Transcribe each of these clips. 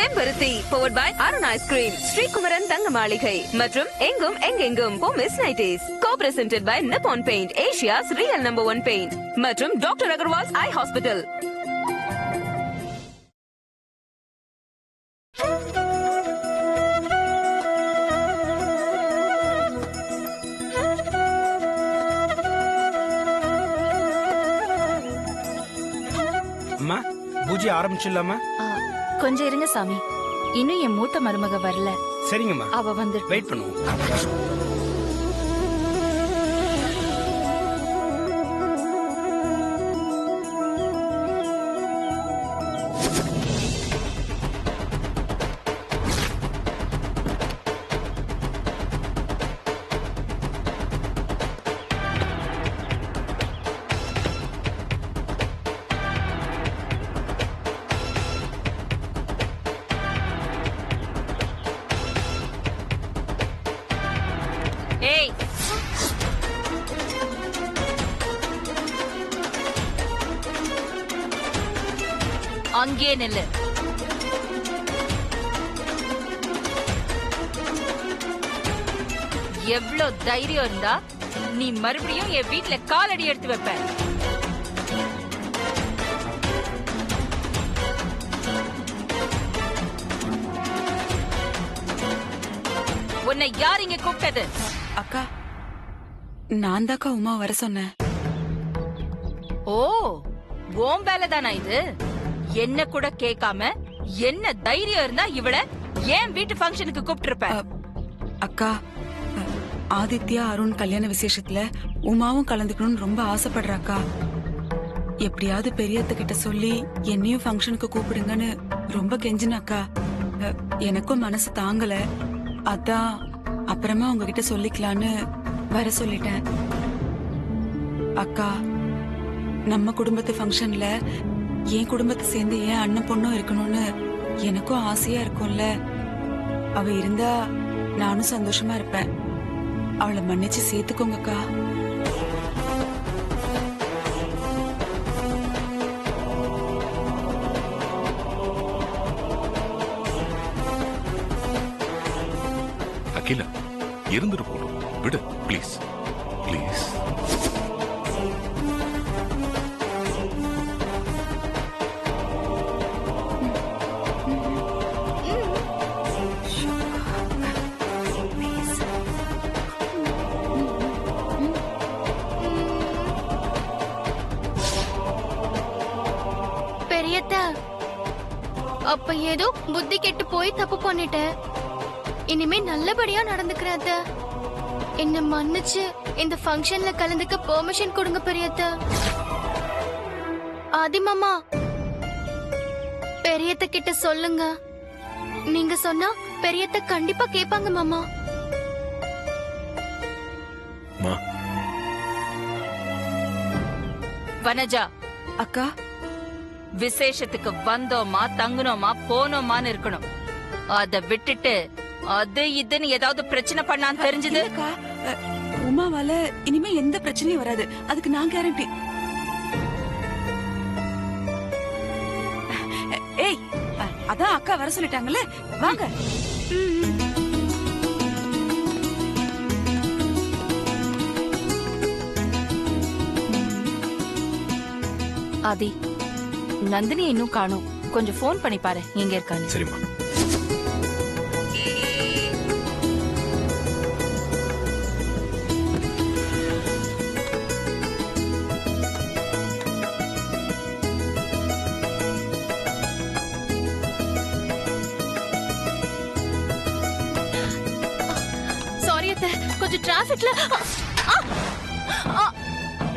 செம்பருத்தி powered by Arun ice cream, Srikumaran Thanga Maligai மற்றும் எங்கும் எங்கெங்கும் Pommys nighties. Co-presented by Nippon Paint, Asia's real #1 paint மற்றும் டாக்டர் அகர்வால்ஸ் ஐ ஹாஸ்பிட்டல். அம்மா, பூஜை ஆரம்பிச்சிடலாமா? கொஞ்சம் இருங்க சாமி, இன்னும் என் மூத்த மருமக வரல. சரிங்கம்மா, அவ வந்து வெயிட் பண்ணுவோம். ஏய், அங்கே நில்லு. எவ்ளோ தைரியம் இருந்தா நீ மறுபடியும் என் வீட்டுல காலடி எடுத்து வைப்ப? உன்னை யார் இங்க கூப்பிட்டது? அக்கா, நான் தாக்கா உமா வர சொன்னேன். ஓ, ஓம் வேலைதானா இது? என்ன கூட கேட்காம என்ன தைரியம் இருந்தா இவள ஏன் வீட்டு ஃபங்க்ஷனுக்கு கூப்பிட்டிருப்ப? அக்கா, ஆதித்யா அருண் கல்யாண விசேஷத்துல உமாவும் கலந்துக்கணும்னு ரொம்ப ஆசைப்படுறாக்கா. எப்படியாவது பெரியத்த கிட்ட சொல்லி என்னையும் ஃபங்க்ஷனுக்கு கூப்பிடுங்கன்னு ரொம்ப கெஞ்சினாக்கா. எனக்கும் மனசு தாங்கல. அதான் அப்புறமா உங்ககிட்ட சொல்லிக்கலான்னு வர சொல்லிட்டேன். அக்கா, நம்ம குடும்பத்து ஃபங்க்ஷன்ல என் குடும்பத்தை சேர்ந்து என் அண்ணன் பொண்ணும் இருக்கணும்னு எனக்கும் ஆசையா இருக்கும்ல. அவ இருந்தா நானும் சந்தோஷமா இருப்பேன். அவளை மன்னிச்சு சேர்த்துக்கோங்கக்கா. அகிலா, இருந்துட்டு போடும், விடு ப்ளீஸ் ப்ளீஸ். பெரியத்த, அப்ப ஏதோ புத்தி கெட்டு போய் தப்பு பண்ணிட்டேன். இனிமே நல்லபடியா நடந்துக்கிறத. என்ன மன்னிச்சு இந்த ஃபங்க்ஷன்ல கலந்துக்க பெர்மிஷன் கொடுங்க பெரியத்த. ஆதி மாமா, பெரியத்த கிட்ட சொல்லுங்க. நீங்க சொன்னா பெரியத்த கண்டிப்பா கேட்பாங்க மாமா. வனஜா, அக்கா, விசேஷத்துக்கு வந்தோமா தங்குனோமா போனோமான்னு இருக்கணும். அத விட்டுட்டு அது இதுன்னு ஏதாவது பிரச்சனை பண்ணான்னு தெரிஞ்சது அக்கா, உமாவால இனிமே எந்த பிரச்சனையும் வராது. அதுக்கு நான் கேரண்டி. ஏய், அதான் அக்கா வர சொல்லிட்டாங்கல்ல, வாங்க. ஆதி, நந்தினி இன்னும் காணோம். கொஞ்சம் போன் பண்ணி பாரு எங்க இருக்கான்னு. சரிம்மா. சாரி அத்தை, கொஞ்சம் டிராபிக்ல.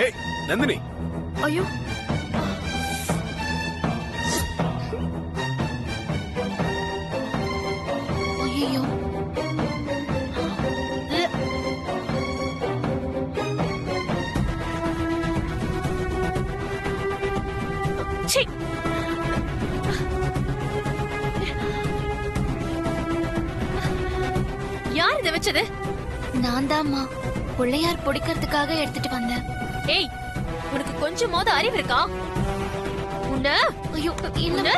ஏய் நந்தினி. ஐயோ, ஐயோ, ச்சீ. யார் இதை வச்சது? நான் தான்மா. பிள்ளையார் பொடிக்கிறதுக்காக எடுத்துட்டு வந்தேன். ஏய், உனக்கு கொஞ்சமாவது அறிவு இருக்கா? உன்ன ஐயோ இல்ல.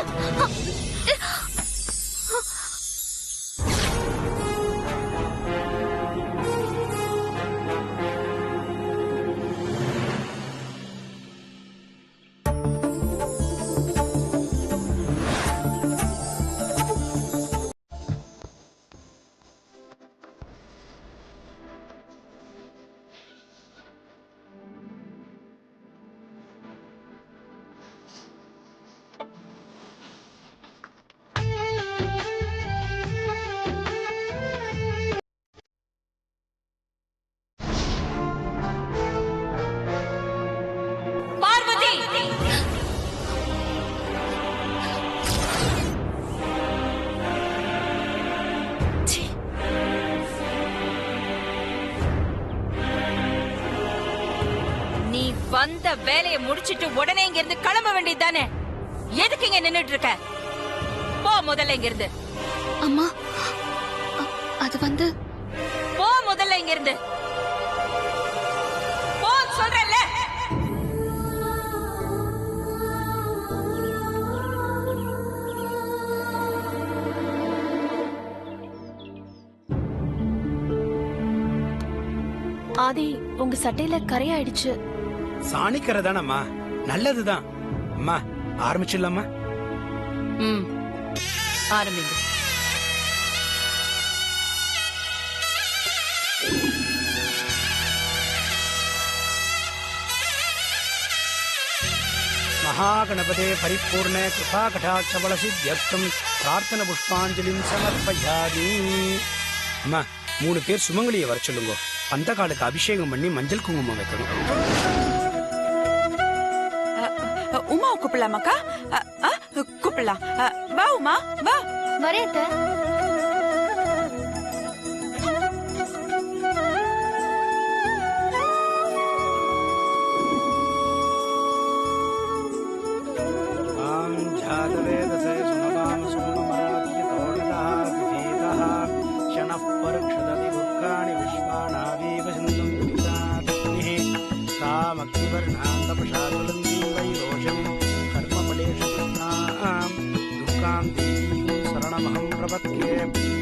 வந்த வேலையை முடிச்சிட்டு உடனே இங்க இருந்து கிளம்ப வேண்டியது தானே? எதுக்கு இங்க நின்னுட்டு இருக்க? போ முதல்ல இங்க இருந்து. அம்மா அது வந்து போ முதல்ல இங்க இருந்து. போ சொல்றேன்ல. ஆதி, உங்க சட்டையில கரையாயிடுச்சு. சாணிக்கரை தானம்மா, நல்லதுதான். அம்மா ஆரம்பிச்சிடலாமா? ஆரம்பிங்க. மகாகணபதே பரிபூர்ண கிருபா கடாட்ச பல சித்தியர்த்தம் பிரார்த்தன புஷ்பாஞ்சலிம் சமர்ப்பயாமி. அம்மா 3 பேர் சுமங்கலியை வர சொல்லுங்க. அந்த காலுக்கு அபிஷேகம் பண்ணி மஞ்சள் குங்குமம் வைக்கணும். உமா கூப்பிடலாமாக்கா? கூப்பிடலாம். வா உமா வா. வரேன் அத்தை. சரணமஹம் பிரபத்யே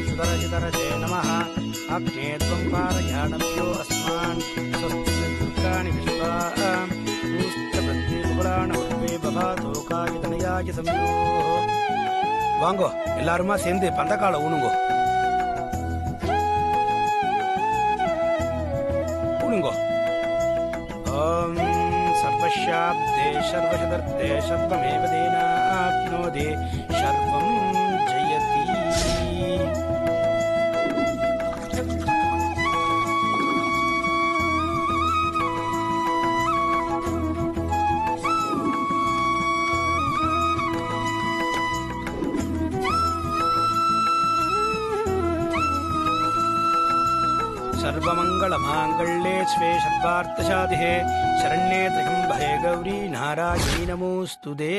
சுதரசிதரசே நமः. அக்னே த்வம் பாரயாணப்யோ அஸ்மான் ஸ்வஸ்தி துர்காணி விஸ்வா பூஸ்தபத்யே குலாண உத்வே பபாதோ காயதனயாய சம்யோ. வாங்கோ எல்லாருமா சேர்ந்து பந்தக்கால ஊனுங்கோ. ஊனுங்கோ. ஓம் சர்வஸ்யாப்தே சர்வசதர்த்தே சர்வமேவ தேனாப்னோதே சர்வம் ஜெயதி. सर्वमङ्गलमाङ्गल्ये स्वे सर्वार्थसाधिके शरण्ये त्र्यम्बके गौरी नारायणी नमोस्तुते.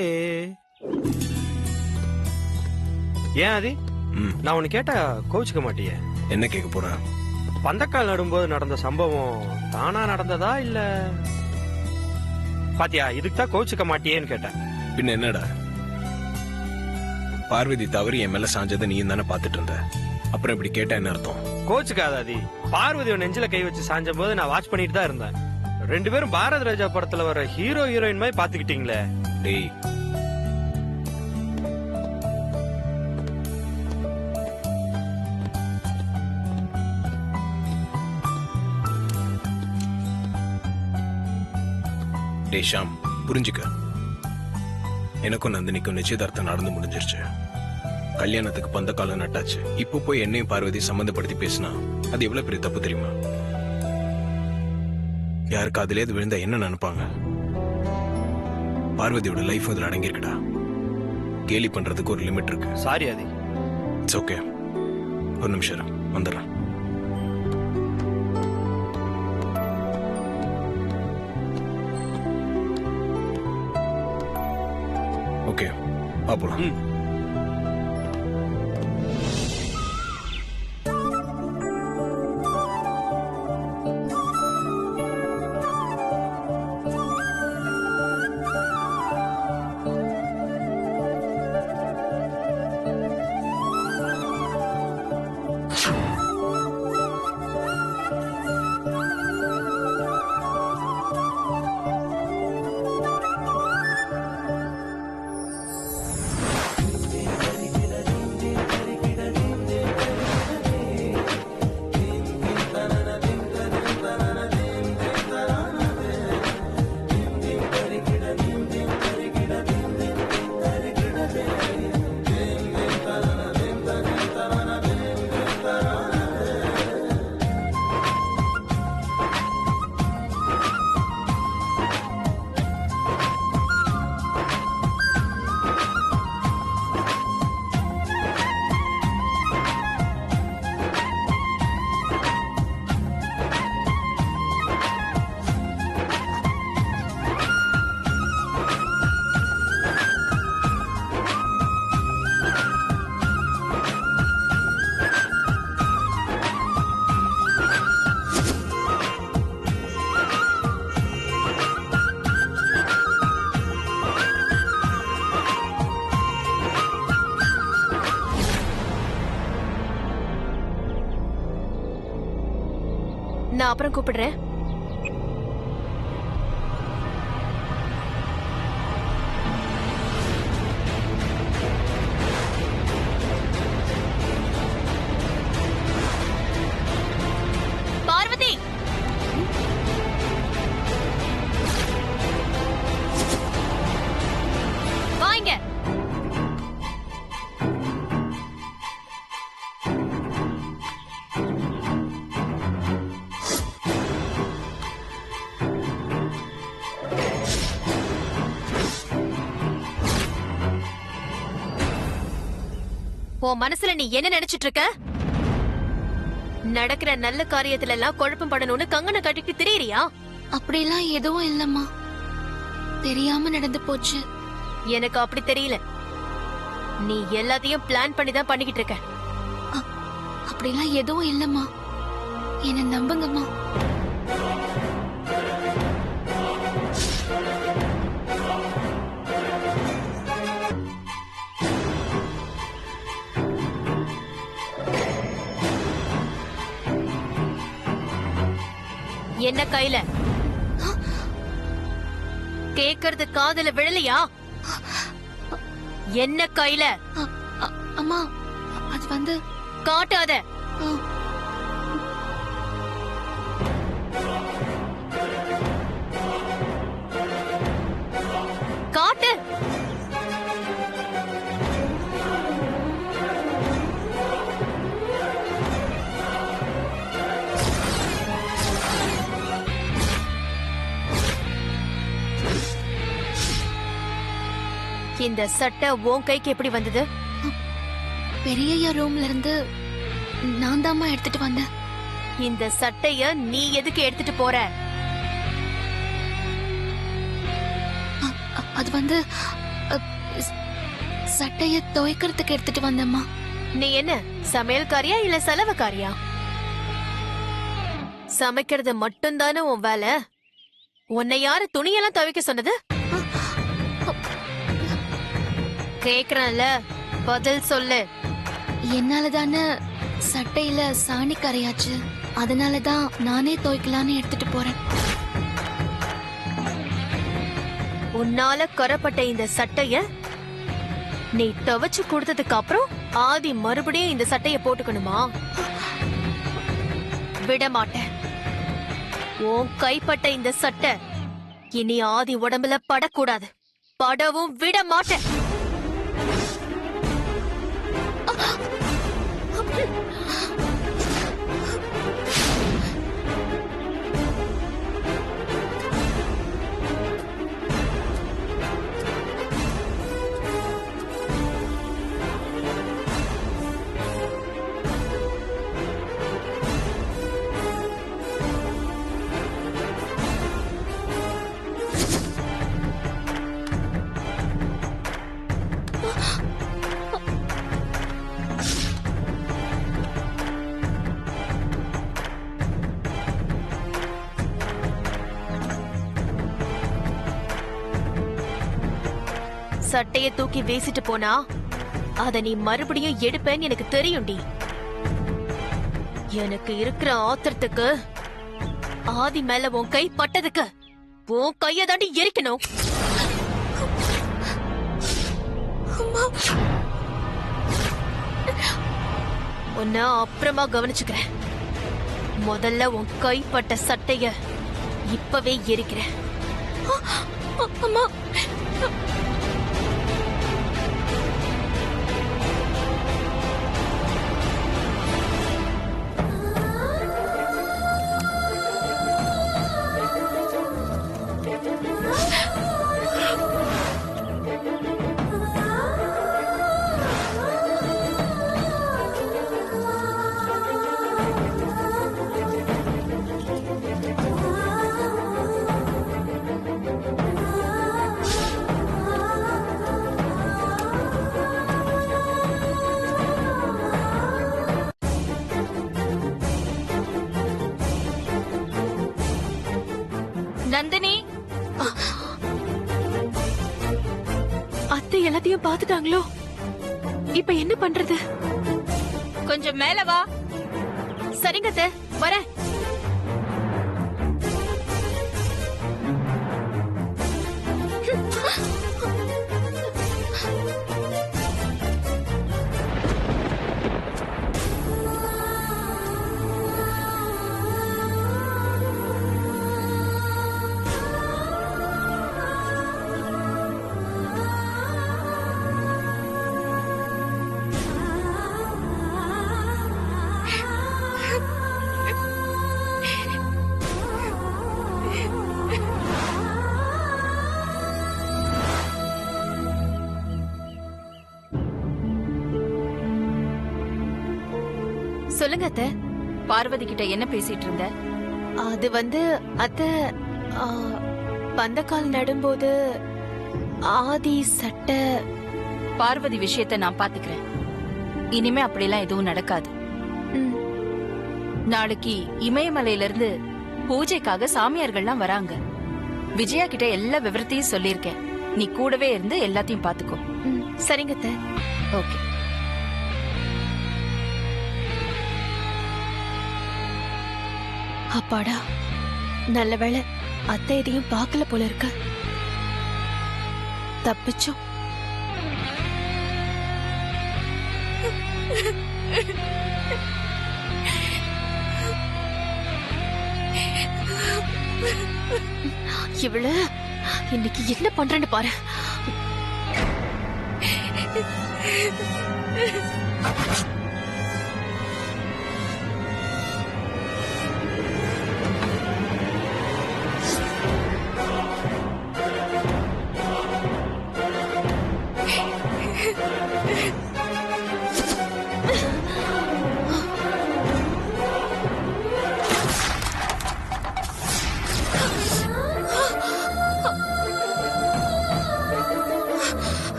ஏன் ஆதி, நான் உன்னை கேட்டா கோச்சுக்க மாட்டியே? என்ன கேட்க போற? பந்தக்கால் நடும்போது நடந்த சம்பவம் தானா நடந்ததா இல்ல? பாத்தியா, இதுக்கு தான் கோச்சுக்க மாட்டியேன்னு கேட்டேன். பின்ன என்னடா, பார்வதி தவறு என் மேல சாஞ்சதை நீயும் தானே பாத்துட்டு இருந்த. அப்புறம் இப்படி கேட்டா என்ன அர்த்தம்? கோச்சுக்காத ஆதி. பார்வதியோட நெஞ்சில கை வச்சு சாஞ்ச போது நான் வாட்ச் பண்ணிட்டு தான் இருந்தேன். 2 பேரும் பாரத ராஜா படத்துல வர ஹீரோ ஹீரோயின் மாதிரி பாத்துக்கிட்டீங்களே. டேய், ஷாம் புரிஞ்சுக்க. எனக்கும் நந்தினிக்கும் நிச்சயதார்த்தம் நடந்து முடிஞ்சிருச்சு. கல்யாணத்துக்கு பந்த காலம் நட்டாச்சு. இப்போ போய் என்னையும் பார்வதி சம்பந்தப்படுத்தி பேசினா அது எவ்வளவு பெரிய தப்பு தெரியுமா? யாருக்கு அதுல எது விழுந்தா என்ன நினைப்பாங்க? பார்வதியோட லைஃப் அதுல அடங்கியிருக்குடா. கேலி பண்றதுக்கு ஒரு லிமிட் இருக்கு. சாரி ஆதி. It's okay. ஒரு நிமிஷம் வந்துடுறேன். ஓகே, பாப்போம். நான் அப்புறம் கூப்பிடுறேன். பார்வதி, வாங்க. உன் மனசுல நீ என்ன நினைச்சிட்டு இருக்க? நடக்கிற நல்ல காரியத்துல எல்லாம் குழப்பம் படணும்னு கங்கனை கட்டிட்டு திரியறியா? அப்படிலாம் எதுவும் இல்லம்மா, தெரியாம நடந்து போச்சு. எனக்கு அப்படி தெரியல. நீ எல்லாத்தையும் பிளான் பண்ணி தான் பண்ணிக்கிட்டு இருக்க. அப்படிலாம் எதுவும் இல்லம்மா, என்ன நம்புங்கம்மா. என்ன கையில கேக்குறது காதுல விழலையா? என்ன கையில? அம்மா, அது வந்து காட்டாத. காட்டு. இந்த சட்டை உன் கைக்கு எப்படி வந்தது? பெரிய ரூம்ல இருந்து நான் தாம்மா எடுத்துட்டு வந்தேன். இந்த சட்டைய நீ எதுக்கு எடுத்துட்டு போற? அது வந்து சட்டைய துவைக்கிறதுக்கு எடுத்துட்டு வந்தேம்மா. நீ என்ன சமையல்காரியா இல்ல செலவுக்காரியா? சமைக்கிறது மட்டும்தானே உன் வேலை. உன்னை யாரு துணியெல்லாம் துவைக்க சொன்னது? கேக்குறேன்ல, பதில் சொல்லு. என்னாலதானே சட்டையில சாணி கரையாச்சு, அதனாலதான் நானே துவைக்கலான்னு எடுத்துட்டு போறேன். உன்னால கரப்பட்ட இந்த சட்டைய நீ துவைச்சு கொடுத்ததுக்கு அப்புறம் ஆதி மறுபடியும் இந்த சட்டைய போட்டுக்கணுமா? விட மாட்டேன். உன் கைப்பட்ட இந்த சட்டை இனி ஆதி உடம்புல படக்கூடாது. படவும் விட மாட்டேன். சட்டைய தூக்கி வீசிட்டு போனா அத நீ மறுபடியும் எடுப்பேன்னு எனக்கு தெரியும்டி. எனக்கு இருக்கிற ஆத்திரத்துக்கு ஆதி மேல உன் கை பட்டதுக்கு உன் கைய தாண்டி எரிக்கணும். உன்ன அப்புறமா கவனிச்சுக்கிறேன். முதல்ல உன் கைப்பட்ட சட்டைய இப்பவே எரிக்கிறேன். அம்மா, நந்தினி, அத்தை எல்லாத்தையும் பாத்துட்டாங்களோ? இப்ப என்ன பண்றது? கொஞ்சம் மேல வா. சரிங்க அத்தை, வரேன். சொல்லுங்க அத்தை. பார்வதி கிட்ட என்ன பேசிட்டு இருந்த? அது வந்து அத்தை, பந்தக்கால் நடும்போது ஆதி சட்டை. பார்வதி விஷயத்த நான் பாத்துக்கிறேன். இனிமே அப்படிலாம் எதுவும் நடக்காது. ம், நாளைக்கு இமயமலையில இருந்து பூஜைக்காக சாமியார்கள்லாம் வராங்க. விஜயா கிட்ட எல்லா விவரத்தையும் சொல்லியிருக்கேன். நீ கூடவே இருந்து எல்லாத்தையும் பாத்துக்கோ. ம், சரிங்க அத்தை. ஓகே. அப்பாடா, நல்ல வேளை அத்தை எதையும் பார்க்கல போல இருக்கு. தப்பிச்சோம். இவள இன்னைக்கு என்ன பண்றேன்னு பாரு.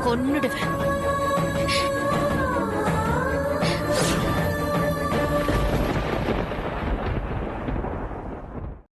கொன்னுடுவேன்.